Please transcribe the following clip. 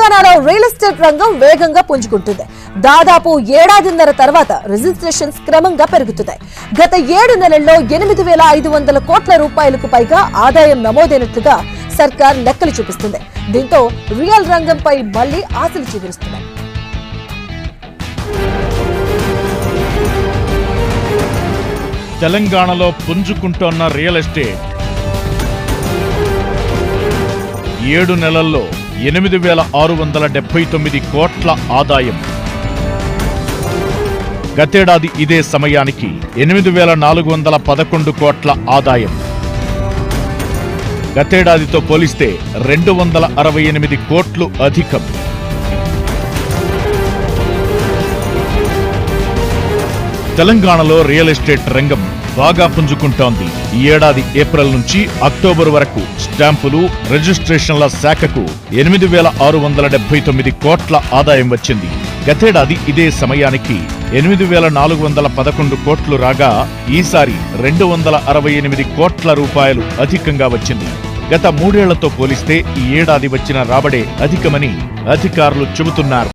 తెలంగాణలో real estate రంగం వేగంగా పుంజుకుంటుంది. దాదాపు ఏడాదిన్నర తర్వాత రిజిస్ట్రేషన్స్ క్రమంగా పెరుగుతున్నాయి. గత 7 నెలల్లో 8,500 కోట్ల రూపాయలకు పైగా ఆదాయం నమోదైనట్లుగా సర్కార్ లెక్కలు చూపిస్తుంది. దీంతో రియల్ రంగంపై మళ్లీ ఆశలు చిగురిస్తున్నాయి. తెలంగాణలో పుంజుకుంటోన్న రియల్ ఎస్టేట్ 7 నెలల్లో 8,679 కోట్ల ఆదాయం. గతేడాది ఇదే సమయానికి 8,411 కోట్ల ఆదాయం. గతేడాదితో పోలిస్తే 268 కోట్లు అధికం. తెలంగాణలో రియల్ ఎస్టేట్ రంగం బాగా పుంజుకుంటోంది. ఈ ఏడాది ఏప్రిల్ నుంచి అక్టోబర్ వరకు స్టాంపులు, రిజిస్ట్రేషన్ల శాఖకు 8,679 కోట్ల ఆదాయం వచ్చింది. గతేడాది ఇదే సమయానికి 8,411 కోట్లు రాగా ఈసారి 268 కోట్ల రూపాయలు అధికంగా వచ్చింది. గత 3 ఏళ్లతో పోలిస్తే ఈ ఏడాది వచ్చిన రాబడే అధికమని అధికారులు చెబుతున్నారు.